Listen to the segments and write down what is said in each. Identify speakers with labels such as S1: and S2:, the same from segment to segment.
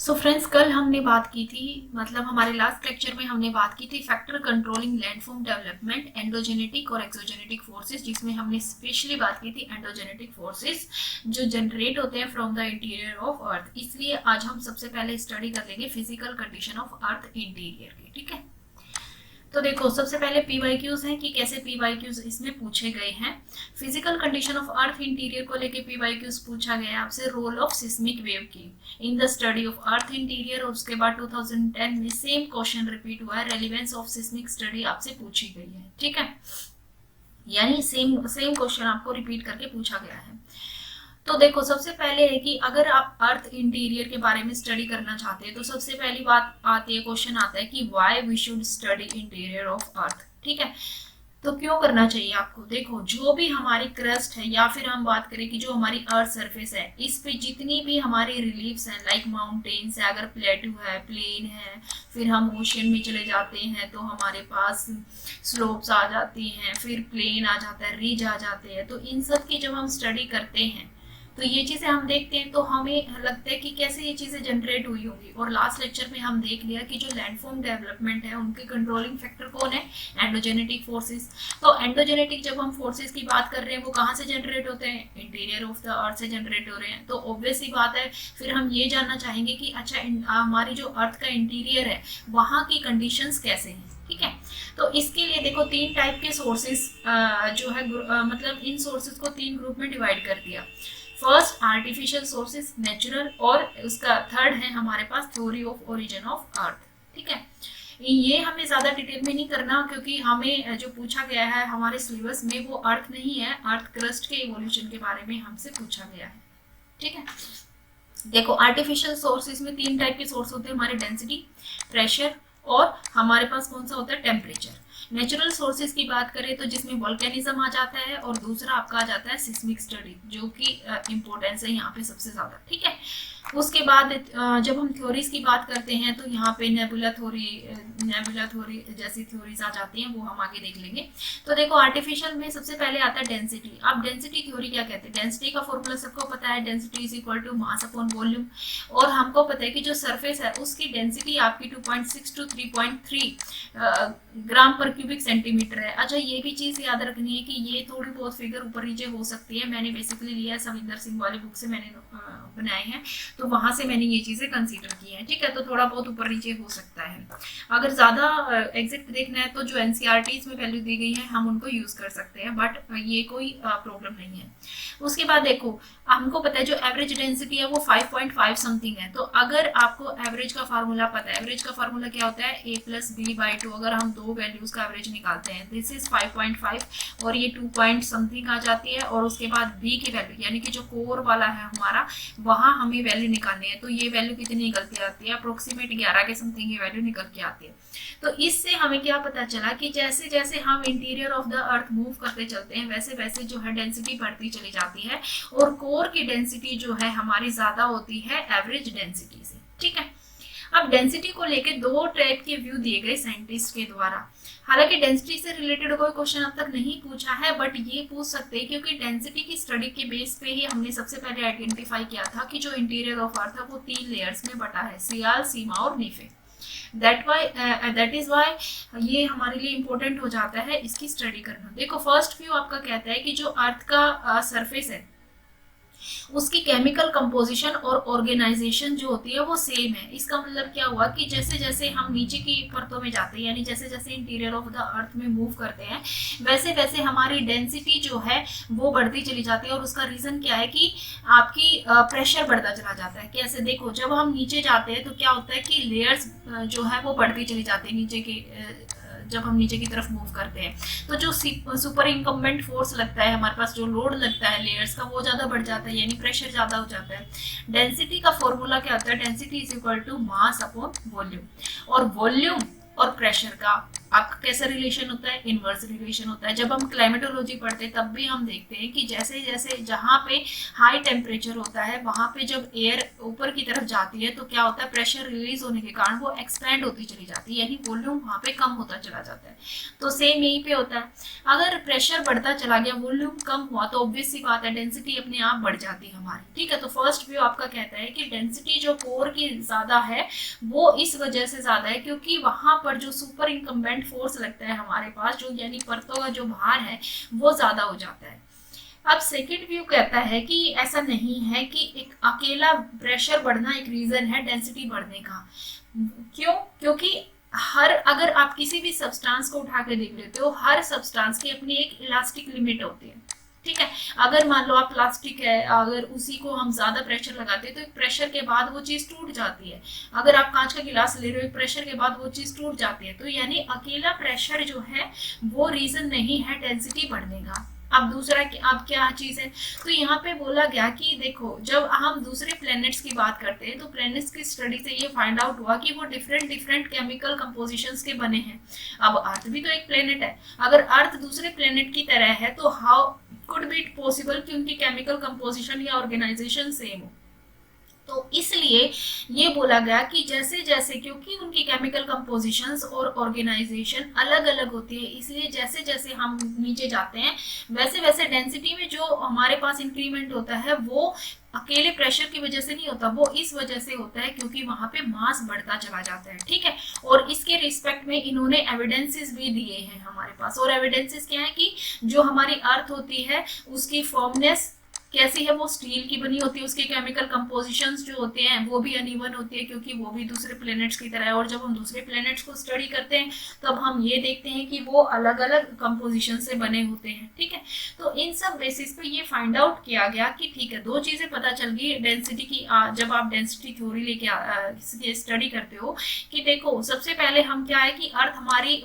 S1: So friends, कल हमने बात की थी, मतलब हमारे लास्ट लेक्चर में हमने बात की थी factor controlling landform development, endogenetic और एक्सोजेनेटिक फोर्सेस, जिसमें हमने स्पेशली बात की थी एंडोजेनेटिक फोर्सेस जो जनरेट होते हैं फ्रॉम द इंटीरियर ऑफ अर्थ। इसलिए आज हम सबसे पहले स्टडी कर लेंगे physical condition of earth interior की। ठीक है, तो देखो सबसे पहले पीवाईक्यूज हैं कि कैसे पीवाईक्यूज इसमें पूछे गए हैं। Physical condition of earth interior को लेके पीवाईक्यूज पूछा गया है आपसे, रोल ऑफ सिस्मिक वेव की in the study of earth interior. और उसके बाद 2010 में सेम क्वेश्चन रिपीट हुआ है, रेलिवेंस ऑफ सिस्मिक स्टडी आपसे पूछी गई है। ठीक है, यानी सेम सेम क्वेश्चन आपको रिपीट करके पूछा गया है। तो देखो सबसे पहले है कि अगर आप अर्थ इंटीरियर के बारे में स्टडी करना चाहते हैं तो सबसे पहली बात आती है, क्वेश्चन आता है कि why we should study interior of अर्थ। ठीक है, तो क्यों करना चाहिए आपको। देखो जो भी हमारी क्रस्ट है, या फिर हम बात करें कि जो हमारी अर्थ सरफेस है, इस पे जितनी भी हमारी रिलीफ्स हैं, लाइक माउंटेन्स है, अगर प्लेटू है, प्लेन है, फिर हम ओशन में चले जाते हैं तो हमारे पास स्लोप्स आ जाती हैं, फिर प्लेन आ जाता है, रिज आ जाते हैं। तो इन सब की जब हम स्टडी करते हैं तो ये चीजें हम देखते हैं तो हमें लगता है कि कैसे ये चीजें जनरेट हुई होगी। और लास्ट लेक्चर में हम देख लिया कि जो लैंडफॉर्म डेवलपमेंट है उनके कंट्रोलिंग फैक्टर कौन है, एंडोजेनेटिक फोर्सेस। तो एंडोजेनेटिक जब हम फोर्सेस की बात कर रहे हैं वो कहाँ से जनरेट होते हैं, इंटीरियर ऑफ द अर्थ से जनरेट हो रहे हैं। तो ऑब्वियस ही बात है, फिर हम ये जानना चाहेंगे कि अच्छा हमारी जो अर्थ का इंटीरियर है वहाँ की कंडीशंस कैसे हैं। ठीक है, तो इसके लिए देखो तीन टाइप के सोर्सेस जो है मतलब इन सोर्सेस को तीन ग्रुप में डिवाइड कर दिया। फर्स्ट आर्टिफिशियल सोर्सेस, नेचुरल, और उसका थर्ड है हमारे पास थ्योरी ऑफ ओरिजिन ऑफ अर्थ। ठीक है, ये हमें ज्यादा डिटेल में नहीं करना क्योंकि हमें जो पूछा गया है हमारे सिलेबस में वो अर्थ नहीं है, अर्थ क्रस्ट के इवोल्यूशन के बारे में हमसे पूछा गया है। ठीक है, देखो आर्टिफिशियल सोर्सेस में तीन टाइप के सोर्स होते हैं हमारे, डेंसिटी, प्रेशर, और हमारे पास कौन सा होता है, टेम्परेचर। नेचुरल सोर्सेज की बात करें तो जिसमें वोल्केनिज्म आ जाता है, और दूसरा आपका आ जाता है सिस्मिक स्टडी, जो कि इंपॉर्टेंस है यहाँ पे सबसे ज्यादा। ठीक है, उसके बाद जब हम थ्योरीज की बात करते हैं तो यहाँ पे नेबुला थ्योरी जैसी थ्योरीज आ जाती हैं, वो हम आगे देख लेंगे। तो देखो आर्टिफिशियल में सबसे पहले आता है डेंसिटी। अब डेंसिटी थ्योरी क्या कहते हैं, डेंसिटी का फॉर्मूला सबको पता है, density is equal to mass upon volume. और हमको पता है कि जो सरफेस है उसकी डेंसिटी आपकी 2.6 to 3.3 ग्राम पर क्यूबिक सेंटीमीटर है। अच्छा ये भी चीज याद रखनी है कि ये थोड़ी बहुत फिगर ऊपर नीचे हो सकती है, मैंने बेसिकली लिया है सविंदर सिंह वाली बुक से, मैंने बनाए हैं तो वहां से मैंने ये चीजें कंसीडर की हैं। ठीक है, तो थोड़ा बहुत ऊपर नीचे हो सकता है। अगर ज्यादा एग्जैक्ट देखना है तो जो एनसीईआरटीज में वैल्यू दी गई है हम उनको यूज कर सकते हैं, बट ये कोई प्रॉब्लम नहीं है। उसके बाद देखो हमको पता है जो एवरेज डेंसिटी है वो 5.5 समथिंग है। तो अगर आपको एवरेज का फार्मूला पता है, एवरेज का फार्मूला क्या होता है, a+b/2। अगर हम दो वैल्यूज का एवरेज निकालते हैं, दिस इज 5.5 और ये 2 पॉइंट समथिंग आ जाती है। और उसके बाद b की वैल्यू यानी कि जो कोर वाला है हमारा, वहां हमें वैल्यू निकालनी है। तो ये वैल्यू कितनी निकलती आती है, अप्रोक्सीमेट 11 के समथिंग ये वैल्यू निकल के आती है। तो इससे हमें क्या पता चला कि जैसे जैसे हम interior of the earth move करते चलते हैं वैसे वैसे जो है डेंसिटी बढ़ती चली जाती है, और कोर की डेंसिटी जो है हमारी ज्यादा होती है एवरेज डेंसिटी से। ठीक है, अब डेंसिटी को लेके दो टाइप के व्यू दिए गए साइंटिस्ट के द्वारा। हालांकि डेंसिटी से रिलेटेड कोई क्वेश्चन अब तक नहीं पूछा है, बट ये पूछ सकते हैं क्योंकि डेंसिटी की स्टडी के बेस पे ही हमने सबसे पहले आइडेंटिफाई किया था कि जो इंटीरियर ऑफ अर्थ है वो 3 लेयर्स में बटा है, सियाल, सीमा और नीफे। दैट इज वाई ये हमारे लिए इंपॉर्टेंट हो जाता है इसकी स्टडी करना। देखो फर्स्ट व्यू आपका कहता है कि जो अर्थ का सरफेस है उसकी केमिकल कंपोजिशन और ऑर्गेनाइजेशन जो होती है वो सेम है। इसका मतलब क्या हुआ कि जैसे जैसे हम नीचे की परतों में जाते हैं, यानी जैसे जैसे इंटीरियर ऑफ द अर्थ में मूव करते हैं, वैसे वैसे हमारी डेंसिटी जो है वो बढ़ती चली जाती है। और उसका रीजन क्या है कि आपकी प्रेशर बढ़ता चला जाता है। कैसे, देखो जब हम नीचे जाते हैं तो क्या होता है कि लेयर्स जो है वो बढ़ती चली जाती है नीचे की, जब हम नीचे की तरफ मूव करते हैं तो जो सुपर इनकम्बेंट फोर्स लगता है हमारे पास, जो लोड लगता है लेयर्स का, वो ज्यादा बढ़ जाता है, यानी प्रेशर ज्यादा हो जाता है। डेंसिटी का फॉर्मूला क्या होता है, density is equal to mass upon volume. और वॉल्यूम और प्रेशर का आपका कैसा रिलेशन होता है, इनवर्स रिलेशन होता है। जब हम क्लाइमेटोलॉजी पढ़ते हैं तब भी हम देखते हैं कि जैसे जैसे जहाँ पे हाई टेम्परेचर होता है वहां पे जब एयर ऊपर की तरफ जाती है तो क्या होता है, प्रेशर रिलीज होने के कारण वो एक्सपैंड होती चली जाती है, यानी वॉल्यूम वहां पे कम होता चला जाता है। तो सेम यहीं पे होता है, अगर प्रेशर बढ़ता चला गया, वॉल्यूम कम हुआ, तो ऑब्वियस सी बात है डेंसिटी अपने आप बढ़ जाती है हमारी। ठीक है, तो फर्स्ट व्यू आपका कहता है कि डेंसिटी जो कोर की ज्यादा है वो इस वजह से ज्यादा है क्योंकि वहां पर जो सुपर इनकम्बेंट फोर्स लगता है हमारे पास, जो यानी परतों का जो भार है वो ज्यादा हो जाता है। अब सेकंड व्यू कहता है कि ऐसा नहीं है कि एक अकेला प्रेशर बढ़ना एक रीजन है डेंसिटी बढ़ने का। क्यों? क्योंकि अगर आप किसी भी सब्सटेंस को उठा के देख लेते हो, हर सब्सटेंस की अपनी एक इलास्टिक लिमिट होती है। ठीक है, अगर मान लो आप प्लास्टिक है, अगर उसी को हम ज्यादा प्रेशर लगाते हैं तो एक प्रेशर के बाद वो चीज टूट जाती है। अगर आप कांच का गिलास ले रहे हो, एक प्रेशर के बाद वो चीज टूट जाती है। तो यानी अकेला प्रेशर जो है वो रीजन नहीं है डेंसिटी बढ़ने का। अब दूसरा अब क्या चीज है, तो यहाँ पे बोला गया कि देखो जब हम दूसरे प्लैनेट्स की बात करते हैं तो प्लैनेट्स की स्टडी से ये फाइंड आउट हुआ कि वो डिफरेंट डिफरेंट केमिकल कंपोजिशंस के बने हैं। अब अर्थ भी तो एक प्लैनेट है, अगर अर्थ दूसरे प्लैनेट की तरह है तो how could be it possible कि उनकी केमिकल कंपोजिशन या ऑर्गेनाइजेशन सेम हो। तो इसलिए ये बोला गया कि जैसे जैसे क्योंकि उनकी केमिकल कंपोजिशंस और ऑर्गेनाइजेशन अलग अलग होती है, इसलिए जैसे जैसे हम नीचे जाते हैं वैसे वैसे डेंसिटी में जो हमारे पास इंक्रीमेंट होता है वो अकेले प्रेशर की वजह से नहीं होता, वो इस वजह से होता है क्योंकि वहां पे मास बढ़ता चला जाता है। ठीक है, और इसके रिस्पेक्ट में इन्होंने एविडेंसेस भी दिए हैं हमारे पास। और एविडेंसेस क्या है कि जो हमारी अर्थ होती है उसकी फॉर्मनेस कैसी है, वो स्टील की बनी होती है, उसके केमिकल कंपोजिशंस जो होते हैं वो भी अनइवन होती है क्योंकि वो भी दूसरे प्लैनेट्स की तरह है। और जब हम दूसरे प्लैनेट्स को स्टडी करते हैं तब हम ये देखते हैं कि वो अलग अलग कंपोजिशन से बने होते हैं। ठीक है, तो इन सब बेसिस पे ये फाइंड आउट किया गया कि ठीक है, दो चीजें पता चल गई डेंसिटी की। जब आप डेंसिटी थ्योरी लेके स्टडी करते हो कि देखो सबसे पहले हम क्या है कि अर्थ हमारी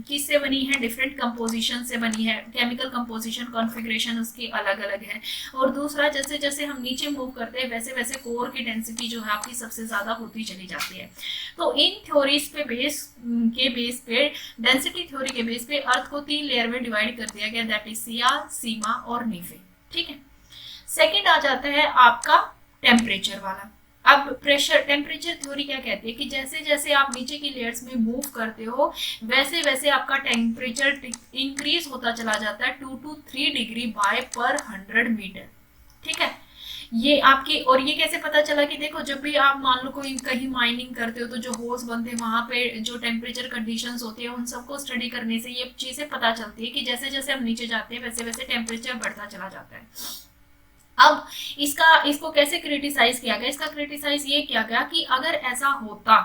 S1: किससे बनी है, डिफरेंट कंपोजिशन से बनी है, केमिकल कंपोजिशन कॉन्फ़िगरेशन उसकी अलग अलग है। और दूसरा जैसे जैसे हम नीचे मूव करते हैं वैसे वैसे कोर की डेंसिटी जो है आपकी सबसे ज्यादा होती चली जाती है। तो इन थ्योरीज पे बेस पे डेंसिटी थ्योरी के बेस पे अर्थ को 3 लेयर में डिवाइड कर दिया गया, दैट इज सियाल, सीमा और नीफे। ठीक है, सेकंड आ जाता है आपका टेम्परेचर वाला। अब टेम्परेचर थ्योरी क्या कहती है कि जैसे जैसे आप नीचे की लेयर्स में मूव करते हो वैसे वैसे आपका टेम्परेचर इंक्रीज होता चला जाता है 2 to 3 डिग्री बाय पर 100 मीटर। ठीक है, ये आपकी, और ये कैसे पता चला कि देखो जब भी आप मान लो कोई कहीं माइनिंग करते हो तो जो होल्स बनते हैं वहां पे जो टेम्परेचर कंडीशंस होती है उन सबको स्टडी करने से ये चीजें पता चलती है कि जैसे जैसे हम नीचे जाते हैं वैसे वैसे टेम्परेचर बढ़ता चला जाता है। अब इसको कैसे क्रिटिसाइज किया गया, इसका क्रिटिसाइज ये किया गया कि अगर ऐसा होता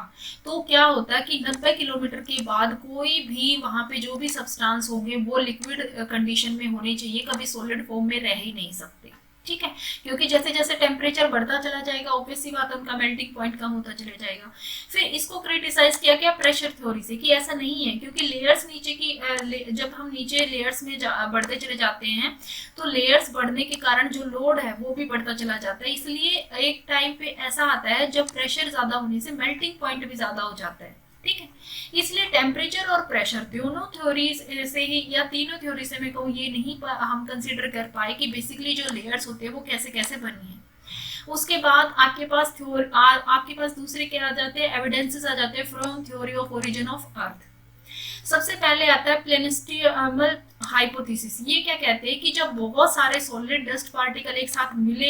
S1: तो क्या होता कि 90 किलोमीटर के बाद कोई भी वहां पे जो भी सब्सटेंस होंगे वो लिक्विड कंडीशन में होने चाहिए, कभी सॉलिड फॉर्म में रह ही नहीं सकते। ठीक है, क्योंकि जैसे जैसे टेम्परेचर बढ़ता चला जाएगा ऑब्वियस सी बात उनका मेल्टिंग पॉइंट कम होता चले जाएगा। फिर इसको क्रिटिसाइज किया गया प्रेशर थ्योरी से कि ऐसा नहीं है, क्योंकि लेयर्स नीचे की जब हम नीचे लेयर्स में बढ़ते चले जाते हैं तो लेयर्स बढ़ने के कारण जो लोड है वो भी बढ़ता चला जाता है। इसलिए एक टाइम पे ऐसा आता है जब प्रेशर ज्यादा होने से मेल्टिंग पॉइंट भी ज्यादा हो जाता है। ठीक है, इसलिए टेम्परेचर और प्रेशर दोनों थ्योरीज से ही या तीनों थ्योरी से मैं कहूँ ये नहीं हम कंसीडर कर पाए कि बेसिकली जो लेयर्स होते हैं वो कैसे कैसे बनी है। उसके बाद आपके पास दूसरे क्या आ जाते हैं, एविडेंसेस आ जाते हैं from theory of origin of अर्थ। सबसे पहले आता है प्लेनेस्टियमल हाइपोथेसिस। ये क्या कहते हैं कि जब बहुत सारे सॉलिड डस्ट पार्टिकल एक साथ मिले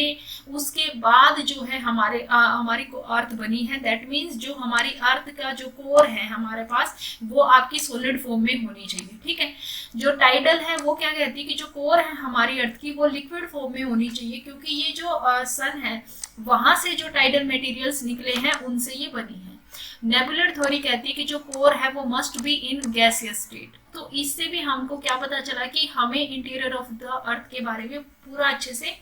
S1: उसके बाद जो है हमारी को अर्थ बनी है, दैट मींस जो हमारी अर्थ का जो कोर है हमारे पास वो आपकी सॉलिड फॉर्म में होनी चाहिए। ठीक है, जो टाइडल है वो क्या कहती है कि जो कोर है हमारी अर्थ की वो लिक्विड फॉर्म में होनी चाहिए, क्योंकि ये जो सन है वहां से जो टाइडल मटेरियल्स निकले हैं उनसे ये बनी है। नेबुलर थ्योरी कहती है कि जो कोर है वो must be in gaseous state. तो इससे भी हमको क्या पता चला कि हमें इंटीरियर ऑफ द अर्थ के बारे में पूरा अच्छे से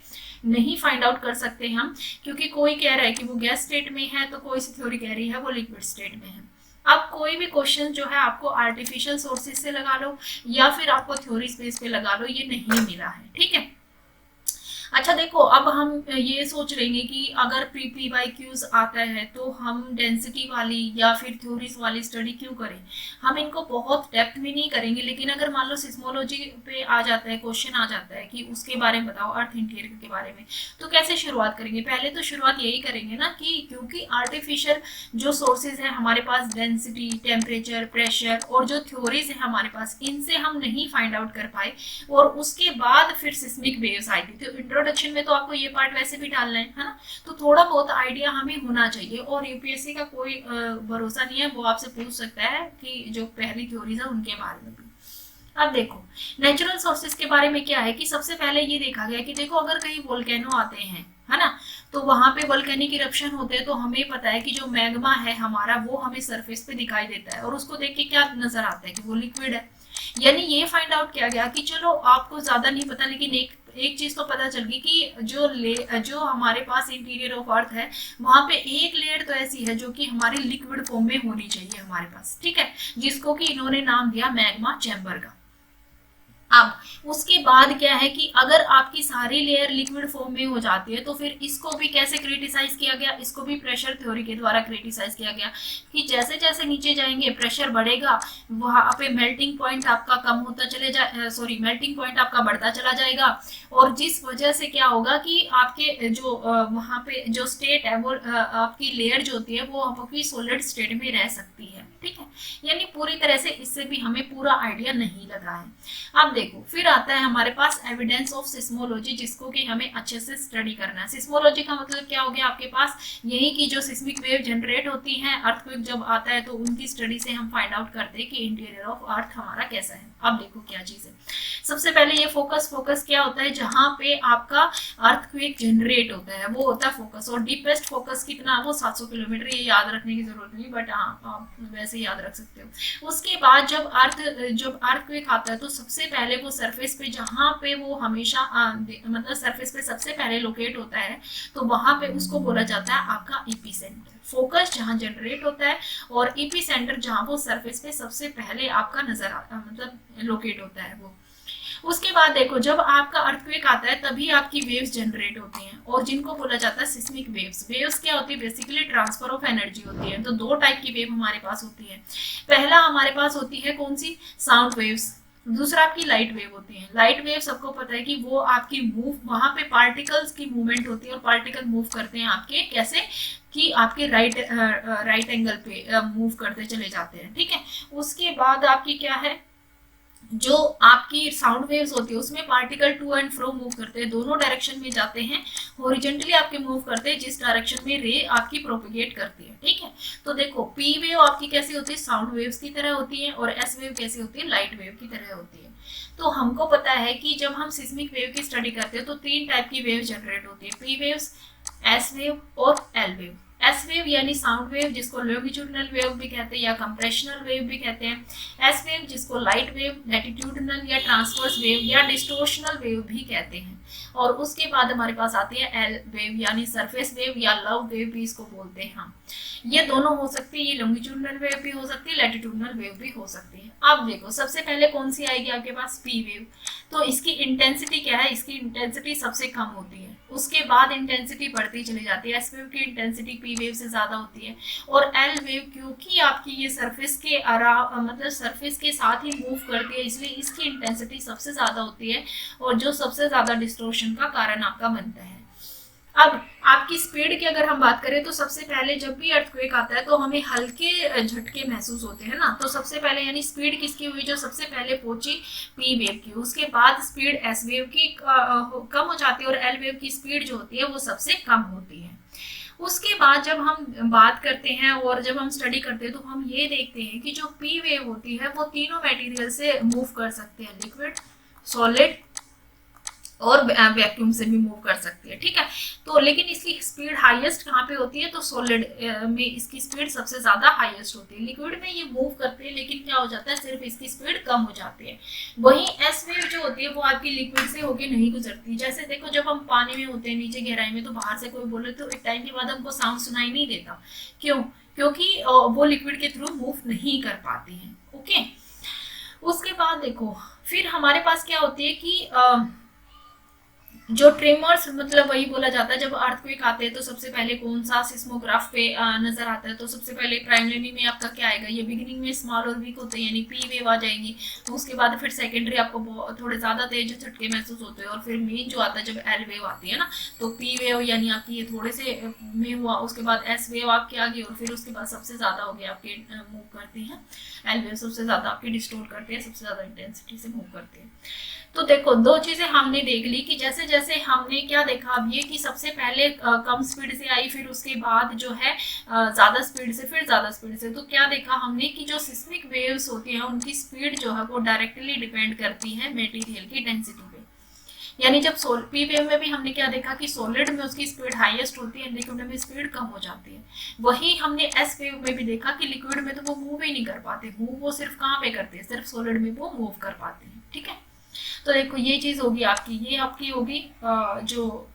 S1: नहीं फाइंड आउट कर सकते हम, क्योंकि कोई कह रहा है कि वो गैस स्टेट में है तो कोई सी थ्योरी कह रही है वो लिक्विड स्टेट में है। अब कोई भी क्वेश्चन जो है आपको आर्टिफिशियल सोर्सेज से लगा लो या फिर आपको थ्योरी स्पेस पे लगा लो, ये नहीं मिला है। ठीक है, अच्छा देखो, अब हम ये सोच लेंगे कि अगर PPYQs आता है तो हम डेंसिटी वाली या फिर थ्योरीज वाली स्टडी क्यों करें। हम इनको बहुत डेप्थ में नहीं करेंगे, लेकिन अगर मान लो सिस्मोलॉजी पे आ जाता है, क्वेश्चन आ जाता है कि उसके बारे में बताओ, अर्थ इंटीरियर के बारे में, तो कैसे शुरुआत करेंगे। पहले तो शुरुआत यही करेंगे ना कि क्योंकि आर्टिफिशियल जो सोर्सेज है हमारे पास, डेंसिटी, टेम्परेचर, प्रेशर और जो थ्योरीज है हमारे पास, इनसे हम नहीं फाइंड आउट कर पाए, और उसके बाद फिर सिस्मिक वेव्स आई थी। तो इंट्रोडक्शन में तो आपको ये पार्ट वैसे भी डालना है ना, तो थोड़ा बहुत आइडिया हमें होना चाहिए। और यूपीएससी का कोई भरोसा नहीं है, वो आपसे पूछ सकता है कि जो पहली थ्योरीज है उनके बारे में भी। अब देखो नेचुरल सोर्सेज के बारे में क्या है कि सबसे पहले ये देखा गया कि देखो अगर कहीं वोल्केनो आते हैं, है ना, तो वहां पे वोल्केनिक इरप्शन होते हैं, तो हमें पता है कि जो मैग्मा है हमारा वो हमें सरफेस पे दिखाई देता है, और उसको देख के क्या नजर आता है कि वो लिक्विड है। यानी ये फाइंड आउट किया गया कि चलो आपको ज्यादा नहीं पता, लेकिन एक चीज तो पता चल गई कि जो हमारे पास इंटीरियर ऑफ अर्थ है वहां पे एक लेयर तो ऐसी है जो कि हमारी लिक्विड फॉर्म में होनी चाहिए हमारे पास, ठीक है, जिसको कि इन्होंने नाम दिया मैग्मा चैम्बर का। अब उसके बाद क्या है कि अगर आपकी सारी लेयर लिक्विड फॉर्म में हो जाती है तो फिर इसको भी कैसे क्रिटिसाइज किया गया, इसको भी प्रेशर थ्योरी के द्वारा क्रिटिसाइज किया गया कि जैसे जैसे नीचे जाएंगे प्रेशर बढ़ेगा, वहां पे मेल्टिंग पॉइंट आपका कम होता चले जाए, सॉरी मेल्टिंग पॉइंट आपका बढ़ता चला जाएगा, और जिस वजह से क्या होगा कि आपके जो वहां पे जो स्टेट है वो आपकी लेयर जो होती है वो आपकी सॉलिड स्टेट में रह सकती है, ठीक है। यानी पूरी तरह से इससे भी हमें पूरा आइडिया नहीं लगा है। अब देखो फिर आता है हमारे पास एविडेंस ऑफ सिस्मोलॉजी, जिसको कि हमें अच्छे से स्टडी करना है। सिस्मोलॉजी का मतलब क्या हो गया आपके पास, यही की जो सिस्मिक वेव जनरेट होती हैं, अर्थक्वेक जब आता है तो उनकी स्टडी से हम फाइंड आउट करते हैं कि इंटीरियर ऑफ अर्थ हमारा कैसा है। अब देखो क्या चीज है, सबसे पहले ये फोकस क्या होता है, जहां पे आपका अर्थक्वेक जनरेट होता है वो होता है फोकस, और डीपेस्ट फोकस कितना, वो 700 किलोमीटर, ये याद रखने की जरूरत नहीं, बट हाँ आप वैसे याद रख सकते हो। उसके बाद जब अर्थक्वेक आता है तो सबसे पहले वो सरफेस पे, जहां पे वो हमेशा मतलब सरफेस पे सबसे पहले लोकेट होता है, तो वहां पे उसको बोला जाता है आपका ईपी सेंटर। फोकस जहां जनरेट होता है, और ईपी सेंटर जहां वो सरफेस पे सबसे पहले आपका नजर आता है, मतलब लोकेट होता है वो। उसके बाद देखो जब आपका अर्थक्वेक आता है तभी आपकी वेव्स जनरेट होती हैं, और जिनको बोला जाता है सिस्मिक वेव्स। वेव्स क्या होती है, बेसिकली ट्रांसफर ऑफ एनर्जी होती है। तो दो टाइप की वेव हमारे पास होती है। पहला हमारे पास होती है कौन सी, साउंड वेव्स। दूसरा आपकी लाइट वेव होती है। लाइट वेव सबको पता है कि वो आपकी मूव, वहां पे पार्टिकल्स की मूवमेंट होती है, और पार्टिकल मूव करते हैं आपके कैसे, कि आपके राइट एंगल पे मूव करते चले जाते हैं, ठीक है। उसके बाद आपकी क्या है, जो आपकी साउंड वेव्स होती है उसमें particle to and fro move करते हैं, दोनों डायरेक्शन में जाते हैं, हॉरिजॉन्टली आपके मूव करते हैं जिस डायरेक्शन में रे आपकी प्रोपिगेट करती है, ठीक है। तो देखो पी वेव आपकी कैसी होती है, साउंड वेव्स की तरह होती है, और एस वेव कैसी होती है, लाइट वेव की तरह होती है। तो हमको पता है कि जब हम सिस्मिक वेव की स्टडी करते हैं तो तीन टाइप की वेव जनरेट होती है, पी वेव्स, एस वेव और एल वेव। एस वेव यानी साउंड वेव, जिसको लॉन्गिट्यूडिनल वेव भी कहते हैं या कंप्रेशनल वेव भी कहते हैं। एस वेव जिसको लाइट वेव, लैटिट्यूडिनल या ट्रांसवर्स वेव या डिस्टोर्शनल वेव भी कहते हैं। और उसके बाद हमारे पास आती है एल वेव यानी सरफेस वेव या लव वेव भी इसको बोलते हैं हम। ये दोनों हो सकती है, ये लॉन्गिट्यूडिनल वेव भी हो सकती है, लैटिट्यूडिनल वेव भी हो सकती है। अब देखो सबसे पहले कौन सी आएगी आपके पास, पी वेव। तो इसकी इंटेंसिटी क्या है, इसकी इंटेंसिटी सबसे कम होती है, उसके बाद इंटेंसिटी बढ़ती चली जाती है। एस वेव की इंटेंसिटी पी वेव से ज्यादा होती है। और एल वेव क्योंकि आपकी ये सरफेस के मतलब सरफेस के साथ ही मूव करती है, इसलिए इसकी इंटेंसिटी सबसे ज्यादा होती है, और जो सबसे ज्यादा डिस्टोर्शन का कारण आपका बनता है। अब आपकी स्पीड की अगर हम बात करें तो सबसे पहले जब भी अर्थक्वेक आता है तो हमें हल्के झटके महसूस होते हैं ना, तो सबसे पहले यानी स्पीड किसकी हुई, जो सबसे पहले पहुंची पी वेव की। उसके बाद स्पीड एस वेव की कम हो जाती है, और एल वेव की स्पीड जो होती है वो सबसे कम होती है। उसके बाद जब हम बात करते हैं और जब हम स्टडी करते हैं तो हम ये देखते हैं कि जो पी वेव होती है वो तीनों मटेरियल से मूव कर सकते हैं, लिक्विड, सॉलिड और वैक्यूम से भी मूव कर सकती है, ठीक है। तो लेकिन इसकी स्पीड हाईएस्ट कहाँ पे होती है, तो सॉलिड में इसकी स्पीड सबसे ज्यादा हाईएस्ट होती है। लिक्विड में ये मूव करती है लेकिन क्या हो जाता है, सिर्फ इसकी स्पीड कम हो जाती है। वहीं एस वेव जो होती है वो आपकी लिक्विड से होके नहीं गुजरती। जैसे देखो जब हम पानी में होते हैं नीचे गहराई में, तो बाहर से कोई बोले तो एक टाइम के बाद हमको साउंड सुनाई नहीं देता, क्यों, क्योंकि वो लिक्विड के थ्रू मूव नहीं कर पाती है, ओके। उसके बाद देखो फिर हमारे पास क्या होती है कि जो ट्रिमर्स मतलब वही बोला जाता है, जब अर्थक्वेक आते हैं तो सबसे पहले कौन सा सिस्मोग्राफ पे नजर आता है, तो सबसे पहले प्राइमरी में आपका क्या आएगा, ये बिगिनिंग में स्मॉल और वीक होते हैं यानी पी वेव आ जाएगी। उसके बाद फिर सेकेंडरी आपको थोड़े ज्यादा तेज झटके महसूस होते हैं, और फिर मेन जो आता है जब एल वेव आती है ना, तो पी वेव यानी आपकी ये थोड़े से में हुआ, उसके बाद एस वेव आपके आ गई, और फिर उसके बाद सबसे ज्यादा हो गया आपके मूव करती है एल वेव, सबसे ज्यादा आपके डिस्टोर्ट करते हैं, सबसे ज्यादा इंटेंसिटी से मूव करते हैं। तो देखो दो चीजें हमने देख ली कि जैसे जैसे हमने क्या देखा अब ये कि सबसे पहले कम स्पीड से आई, फिर उसके बाद जो है ज्यादा स्पीड से, फिर ज्यादा स्पीड से। तो क्या देखा हमने कि जो सिस्मिक वेव्स होती हैं उनकी स्पीड जो है वो डायरेक्टली डिपेंड करती है मटेरियल की डेंसिटी पे। यानी जब पी वेव में भी हमने क्या देखा कि सॉलिड में उसकी स्पीड हाईएस्ट होती है, लिक्विड में स्पीड कम हो जाती है। वही हमने एस वेव में भी देखा कि लिक्विड में तो वो मूव ही नहीं कर पाते, मूव वो सिर्फ कहाँ पे करते हैं, सिर्फ सॉलिड में वो मूव कर पाते हैं। ठीक है, तो देखो ये चीज होगी आपकी, ये आपकी होगी जो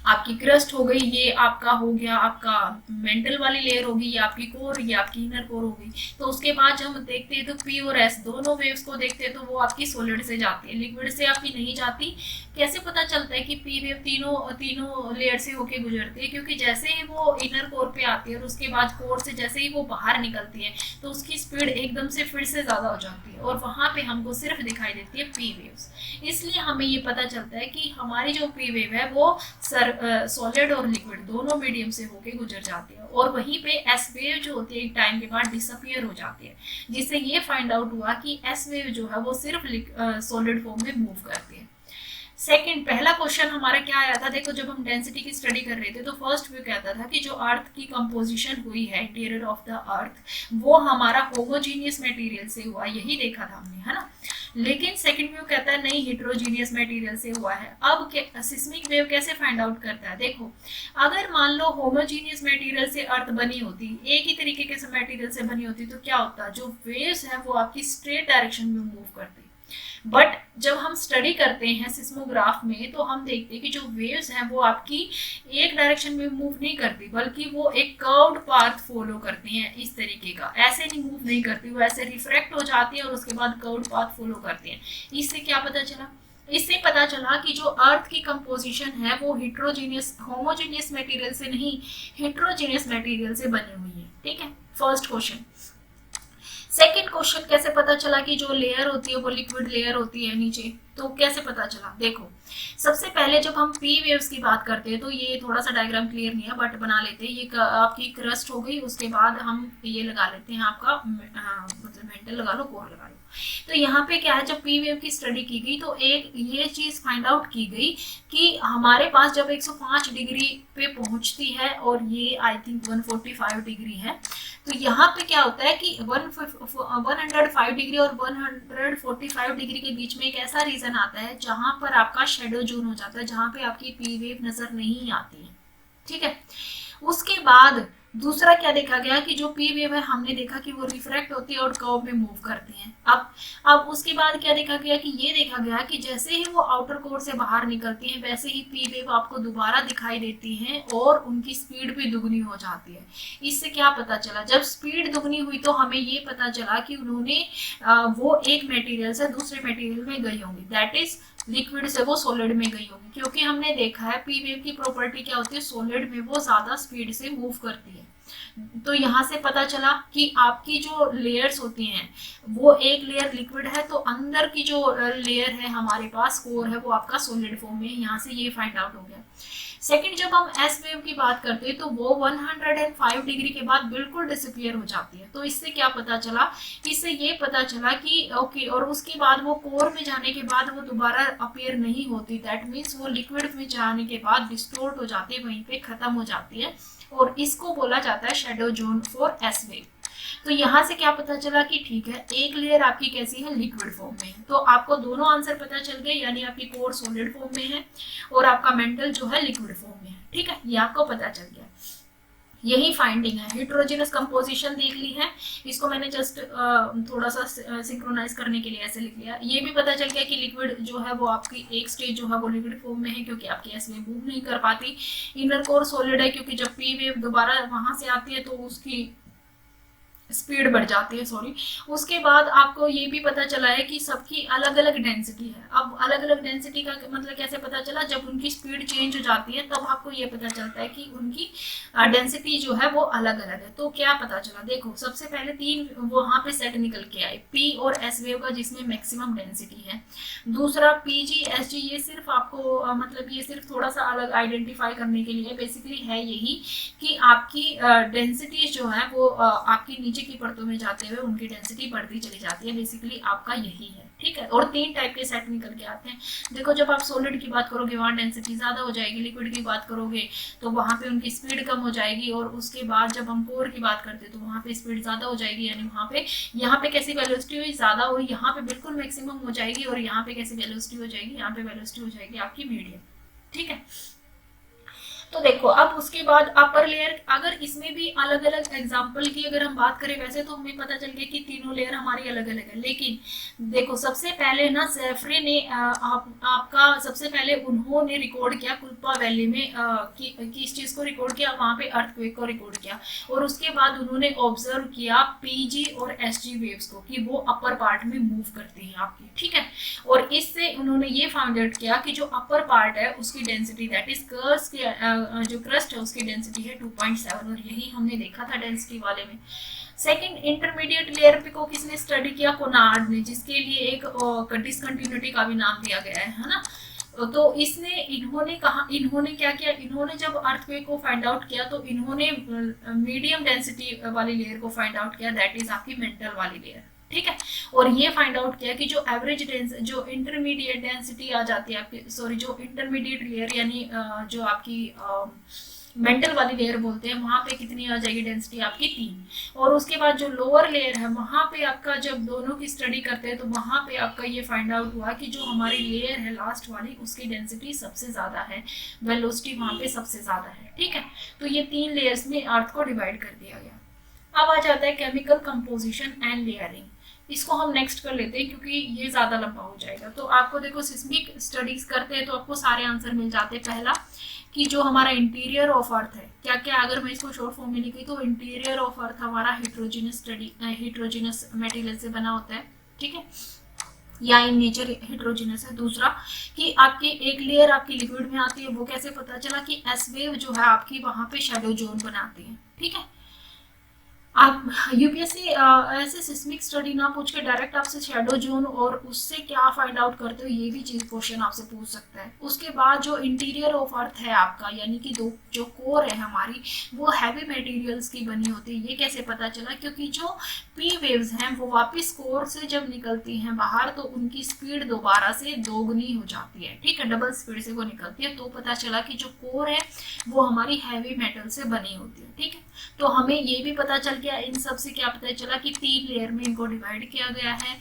S1: आपकी क्रस्ट हो गई, ये आपका हो गया आपका मेंटल वाली लेयर होगी, ये आपकी कोर, ये आपकी इनर कोर होगी। तो उसके बाद जब हम देखते हैं तो पी और एस दोनों वेव्स को देखते हैं तो वो आपकी सॉलिड से जाती है, लिक्विड से आपकी नहीं जाती। कैसे पता चलता है कि पी वेव तीनों लेयर से होके गुजरती है, क्योंकि जैसे ही वो इनर कोर पे आती है और उसके बाद कोर से जैसे ही वो बाहर निकलती है तो उसकी स्पीड एकदम से फिर से ज्यादा हो जाती है, और वहां पे हमको सिर्फ दिखाई देती है पी वेव्स। इसलिए हमें ये पता चलता है कि हमारी जो पी वेव है वो सॉलिड और लिक्विड दोनों मीडियम से होके गुजर जाती है, और वहीं पे एस वेव जो होती है एक टाइम के बाद डिसअपियर हो जाती है, जिससे ये फाइंड आउट हुआ कि एस वेव जो है वो सिर्फ सॉलिड फॉर्म में मूव करती है। सेकंड, पहला क्वेश्चन हमारा क्या आया था, देखो जब हम डेंसिटी की स्टडी कर रहे थे तो फर्स्ट व्यू कहता था कि जो अर्थ की कंपोजिशन हुई है इंटीरियर ऑफ द अर्थ वो हमारा होमोजीनियस मटेरियल से हुआ, यही देखा था हमने, है ना। लेकिन सेकंड व्यू कहता है नहीं, हेटेरोजीनियस मटेरियल से हुआ है। अब सिस्मिक वेव कैसे फाइंड आउट करता है, देखो अगर मान लो होमोजीनियस मटेरियल से अर्थ बनी होती, एक ही तरीके के मटेरियल से बनी होती, तो क्या होता, जो वेव्स है वो आपकी स्ट्रेट डायरेक्शन में मूव करती। बट जब हम स्टडी करते हैं सिस्मोग्राफ में तो हम देखते हैं कि जो वेव्स हैं वो आपकी एक डायरेक्शन में मूव नहीं करती, बल्कि वो एक कर्व्ड पाथ फॉलो करती हैं, इस तरीके का, ऐसे नहीं मूव नहीं करती, वो ऐसे रिफ्रैक्ट हो जाती है और उसके बाद कर्व्ड पाथ फॉलो करती हैं। इससे क्या पता चला, इससे पता चला कि जो अर्थ की कंपोजिशन है वो हेटेरोजीनियस होमोजीनियस मटेरियल से नहीं, हेटेरोजीनियस मटेरियल से बनी हुई है। ठीक है, फर्स्ट क्वेश्चन। सेकेंड क्वेश्चन, कैसे पता चला कि जो लेयर होती है वो लिक्विड लेयर होती है नीचे, तो कैसे पता चला, देखो सबसे पहले जब हम पी वेव्स की बात करते हैं तो ये थोड़ा सा डायग्राम क्लियर नहीं है बट बना लेते हैं। ये आपकी क्रस्ट हो गई, उसके बाद हम ये लगा लेते हैं आपका मतलब मेंटल लगा लो, कोर लगा लो। तो यहाँ पे क्या है, जब पी वेव की स्टडी की गई तो एक ये चीज फाइंड आउट की गई कि हमारे पास जब 105 डिग्री पे पहुंचती है और ये आई थिंक 145 डिग्री है, तो यहाँ पे क्या होता है कि 105 डिग्री और 145 डिग्री के बीच में एक ऐसा रीजन आता है जहां पर आपका शेडो जोन हो जाता है, जहां पे आपकी पी वेव नजर नहीं आती है। ठीक है, उसके बाद दूसरा क्या देखा गया कि जो पी वेव है हमने देखा कि वो रिफ्रैक्ट होती है और कर्व में मूव करती है। अब उसके बाद क्या देखा गया कि ये देखा गया कि जैसे ही वो आउटर कोर से बाहर निकलती है वैसे ही पी वेव आपको दोबारा दिखाई देती है और उनकी स्पीड भी दुगनी हो जाती है। इससे क्या पता चला, जब स्पीड दुगनी हुई तो हमें ये पता चला कि उन्होंने वो एक मटेरियल से दूसरे मटेरियल में गई होंगी, दैट इज लिक्विड से वो सॉलिड में गई होगी, क्योंकि हमने देखा है पी वेव की प्रॉपर्टी क्या होती है, सॉलिड में वो ज्यादा स्पीड से मूव करती है। तो यहाँ से पता चला कि आपकी जो लेयर्स होती हैं वो एक लेयर लिक्विड है, तो अंदर की जो लेयर है हमारे पास कोर है वो आपका सॉलिड फॉर्म में है। यहाँ से ये फाइंड आउट हो गया। सेकंड, जब हम एस वेव की बात करते हैं तो वो 105 डिग्री के बाद बिल्कुल डिसअपियर हो जाती है। तो इससे क्या पता चला, इससे ये पता चला कि ओके, और उसके बाद वो कोर में जाने के बाद वो दोबारा अपीयर नहीं होती, दैट मीन्स वो लिक्विड में जाने के बाद डिस्टोर्ट हो जाती है, वहीं पे खत्म हो जाती है, और इसको बोला जाता है shadow zone for S wave. तो यहाँ से क्या पता चला कि ठीक है, एक लेयर आपकी कैसी है, लिक्विड फॉर्म में है। तो आपको दोनों आंसर पता चल गए, यानी आपकी कोर सॉलिड फॉर्म में है और आपका मेंटल जो है लिक्विड फॉर्म में है। ठीक है, ये आपको पता चल गया। यही फाइंडिंग है, हेटेरोजेनस कंपोजिशन देख ली है, इसको मैंने जस्ट थोड़ा सा सिंक्रोनाइज करने के लिए ऐसे लिख लिया। ये भी पता चल गया कि लिक्विड जो है वो आपकी एक स्टेज जो है वो लिक्विड फॉर्म में है, क्योंकि आपकी एस वेव मूव नहीं कर पाती। इनर कोर सॉलिड है, क्योंकि जब पी वेव दोबारा वहां से आती है तो उसकी स्पीड बढ़ जाती है, सॉरी। उसके बाद आपको ये भी पता चला है कि सबकी अलग अलग डेंसिटी है। अब अलग अलग डेंसिटी का मतलब कैसे पता चला, जब उनकी स्पीड चेंज हो जाती है तब आपको ये पता चलता है कि उनकी डेंसिटी जो है वो अलग अलग है। तो क्या पता चला, देखो सबसे पहले 3 वहां पे सेट निकल के आए, पी और एस वेव का जिसमें मैक्सिमम डेंसिटी है। दूसरा पीजी एसजी, ये सिर्फ आपको मतलब ये सिर्फ थोड़ा सा अलग आइडेंटिफाई करने के लिए, बेसिकली है यही कि आपकी डेंसिटी जो है वो आपकी नीचे की परतों में जाते हुए उनकी डेंसिटी बढ़ती चली जाती है, बेसिकली आपका यही है, ठीक है। और 3 टाइप के सेट निकल के आते हैं। देखो जब आप सॉलिड की बात करोगे वहां डेंसिटी ज्यादा हो जाएगी, लिक्विड की बात करोगे तो वहां पे उनकी स्पीड कम हो जाएगी, और उसके बाद जब हम कोर की बात करते हैं तो वहां पे स्पीड ज्यादा हो जाएगी, यानी वहां पे यहाँ पे कैसी वेलोसिटी हुई ज्यादा हुई, यहाँ पे बिल्कुल मैक्सिमम हो जाएगी, और यहाँ पे कैसी वेलोसिटी हो जाएगी, यहाँ पे वेलोसिटी हो जाएगी आपकी मीडियम, ठीक है। तो देखो अब उसके बाद अपर लेयर, अगर इसमें भी अलग अलग एग्जांपल की अगर हम बात करें वैसे तो हमें पता चल गया कि तीनों लेयर हमारी अलग अलग है, लेकिन देखो सबसे पहले ना सेफ्रे ने आपका सबसे पहले उन्होंने रिकॉर्ड किया कुल्पा वैली में किस चीज को रिकॉर्ड किया, वहां पे अर्थक्वेक को रिकॉर्ड किया, और उसके बाद उन्होंने ऑब्जर्व किया पीजी और एसजी वेव्स को कि वो अपर पार्ट में मूव करती है आपकी, ठीक है। और इससे उन्होंने ये फाइंड आउट किया कि जो अपर पार्ट है उसकी डेंसिटी दैट इज कर्स के जो क्रस्ट है उसकी डेंसिटी है 2.7, और यही हमने देखा था डेंसिटी वाले में। सेकंड इंटरमीडिएट लेयर पे को किसने स्टडी किया, कोनार्ड ने, जिसके लिए एक डिसकंटिन्यूटी का भी नाम दिया गया है ना। तो इन्होंने क्या किया, इन्होंने जब अर्थक्वेक को फाइंड आउट किया तो इन्होंने मीडियम डेंसिटी वाली लेयर को फाइंड आउट किया, दैट इज आपकी मेंटल वाली लेयर, ठीक है। और ये फाइंड आउट किया कि जो एवरेज जो इंटरमीडिएट डेंसिटी आ जाती है आपकी, सॉरी जो इंटरमीडिएट लेयर यानी जो आपकी मेंटल वाली लेयर बोलते हैं, वहां पे कितनी आ जाएगी डेंसिटी आपकी 3। और उसके बाद जो लोअर लेयर है वहां पे आपका जब दोनों की स्टडी करते हैं तो वहां पे आपका ये फाइंड आउट हुआ कि जो हमारी लेयर है लास्ट वाली उसकी डेंसिटी सबसे ज्यादा है, वेलोसिटी वहां पे सबसे ज्यादा है, ठीक है। तो ये 3 लेयर्स में अर्थ को डिवाइड कर दिया गया। अब आ जाता है केमिकल कंपोजिशन एंड लेयरिंग, इसको हम नेक्स्ट कर लेते हैं क्योंकि ये ज्यादा लंबा हो जाएगा। तो आपको देखो सिस्मिक स्टडीज करते हैं तो आपको सारे आंसर मिल जाते हैं। पहला कि जो हमारा इंटीरियर ऑफ अर्थ है, क्या क्या अगर मैं इसको शॉर्ट फॉर्म में लिखी तो इंटीरियर ऑफ अर्थ हमारा हिट्रोजिनस मटेरियल से बना होता है, ठीक है, या इन नेचर हिट्रोजिनस है। दूसरा कि आपकी एक लेयर आपकी लिक्विड में आती है, वो कैसे पता चला कि एस वेव जो है आपकी वहां पे शैडो जोन बनाती है, ठीक है। आप यूपीएससी ऐसे सिस्मिक स्टडी ना पूछ के डायरेक्ट आपसे शैडो जोन और उससे क्या फाइंड आउट करते हो ये भी चीज क्वेश्चन आपसे पूछ सकता है। उसके बाद जो इंटीरियर ऑफ अर्थ है आपका, यानी कि जो कोर है हमारी वो हैवी मटेरियल्स की बनी होती है, ये कैसे पता चला, क्योंकि जो पी वेव्स हैं वो वापस कोर से जब निकलती हैं बाहर तो उनकी स्पीड दोबारा से दोगुनी हो जाती है, ठीक है, डबल स्पीड से वो निकलती है। तो पता चला कि जो कोर है वो हमारी हैवी मेटल से बनी होती है, ठीक है। तो हमें ये भी पता चल गया इन सब से क्या पता चला कि 3 लेयर में इनको डिवाइड किया गया है,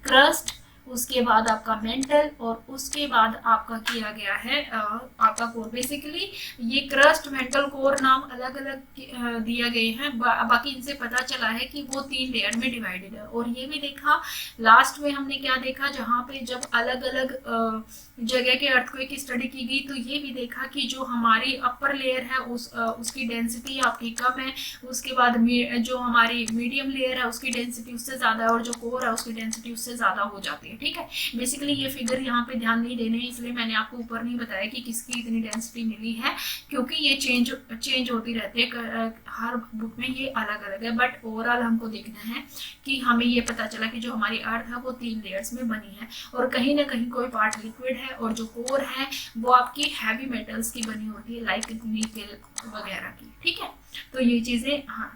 S1: क्रस्ट, उसके बाद आपका मेंटल, और उसके बाद आपका किया गया है आपका कोर। बेसिकली ये क्रस्ट मेंटल कोर नाम अलग अलग दिया गए हैं, बाकी इनसे पता चला है कि वो 3 लेयर में डिवाइडेड है। और ये भी देखा लास्ट में हमने क्या देखा, जहाँ पे जब अलग अलग जगह के अर्थक्वेक की स्टडी की गई तो ये भी देखा कि जो हमारी अपर लेयर है उसकी डेंसिटी आपकी कम है, उसके बाद जो हमारी मीडियम लेयर है उसकी डेंसिटी उससे ज्यादा है, और जो कोर है उसकी डेंसिटी उससे ज्यादा हो जाती है, ठीक है। बेसिकली ये फिगर यहाँ पे ध्यान नहीं देने, इसलिए मैंने आपको ऊपर नहीं बताया कि किसकी इतनी डेंसिटी मिली है, क्योंकि ये चेंज होती रहती है, हर बुक में ये अलग अलग है। बट ओवरऑल हमको देखना है कि हमें ये पता चला कि जो हमारी अर्थ है वो 3 लेयर्स में बनी है, और कहीं ना कहीं कोई पार्ट लिक्विड है और जो कोर है वो आपकी हैवी मेटल्स की बनी होती है, लाइक निकल वगैरह की, ठीक है। तो ये चीजें, हाँ,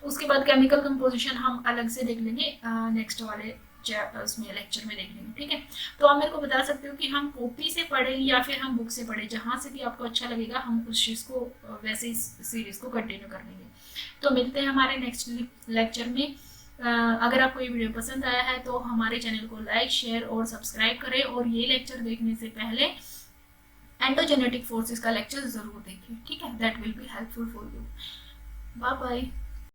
S1: उसके बाद केमिकल कंपोजिशन हम अलग से देख लेंगे नेक्स्ट वाले उसमें लेक्चर में देख लेंगे, ठीक है। तो आप मेरे को बता सकते हो कि हम कॉपी से पढ़ें या फिर हम बुक से पढ़ें, जहां से भी आपको अच्छा लगेगा हम उस चीज को वैसे इस सीरीज को कंटिन्यू कर लेंगे। तो मिलते हैं हमारे नेक्स्ट लेक्चर में। अगर आपको ये वीडियो पसंद आया है तो हमारे चैनल को लाइक, शेयर और सब्सक्राइब करें, और ये लेक्चर देखने से पहले एंडोजेनेटिक फोर्सेस का लेक्चर जरूर देखिए, ठीक है, that will be helpful for you. Bye bye.